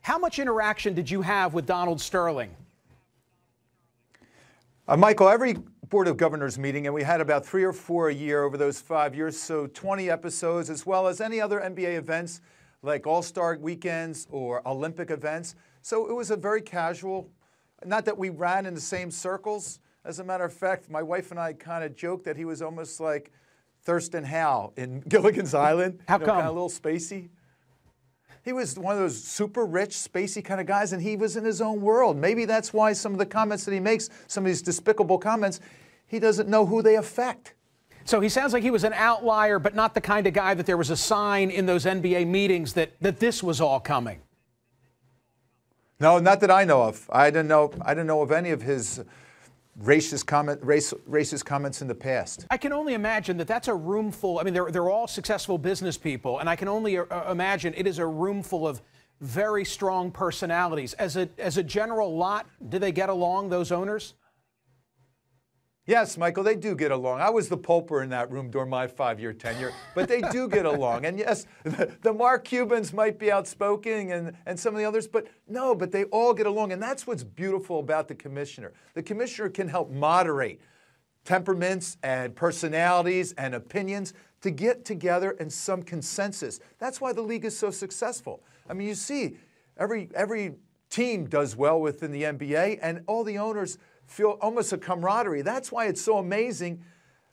How much interaction did you have with Donald Sterling? Michael, every Board of Governors meeting, and we had about 3 or 4 a year over those 5 years, so 20 episodes, as well as any other NBA events like All-Star weekends or Olympic events. So it was a very casual, not that we ran in the same circles. As a matter of fact, my wife and I kind of joked that he was almost like Thurston Howell in Gilligan's Island. How come? Kind of a little spacey. He was one of those super rich, spacey kind of guys, and he was in his own world. Maybe that's why some of the comments that he makes, some of these despicable comments, he doesn't know who they affect. So he sounds like he was an outlier, but not the kind of guy that there was a sign in those NBA meetings that this was all coming. No, not that I know of. I didn't know of any of his racist comments in the past. I can only imagine that that's a room full. I mean, they're all successful business people, and I can only imagine it is a room full of very strong personalities. As a general lot, do they get along, those owners? Yes, Michael, they do get along. I was the pulper in that room during my 5-year tenure, but they do get along. And yes, the Mark Cubans might be outspoken and some of the others, but no, but they all get along. And that's what's beautiful about the commissioner. The commissioner can help moderate temperaments and personalities and opinions to get together in some consensus. That's why the league is so successful. I mean, you see, every team does well within the NBA, and all the owners feel almost a camaraderie. That's why it's so amazing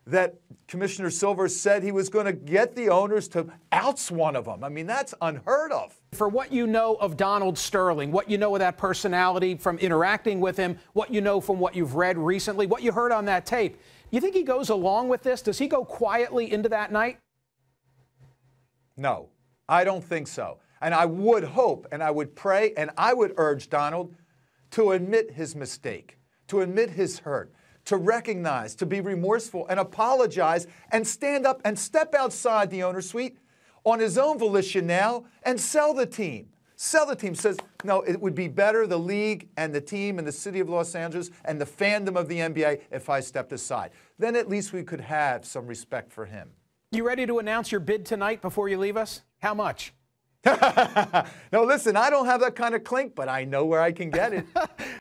that Commissioner Silver said he was going to get the owners to oust one of them. I mean, that's unheard of. For what you know of Donald Sterling, what you know of that personality from interacting with him, what you know from what you've read recently, what you heard on that tape, you think he goes along with this? Does he go quietly into that night? No, I don't think so. And I would hope and I would pray and I would urge Donald to admit his mistake, to admit his hurt, to recognize, to be remorseful and apologize and stand up and step outside the owner's suite on his own volition now and sell the team. Sell the team. Says, no, it would be better, the league and the team and the city of Los Angeles and the fandom of the NBA, if I stepped aside. Then at least we could have some respect for him. You ready to announce your bid tonight before you leave us? How much? No, listen, I don't have that kind of clink, but I know where I can get it.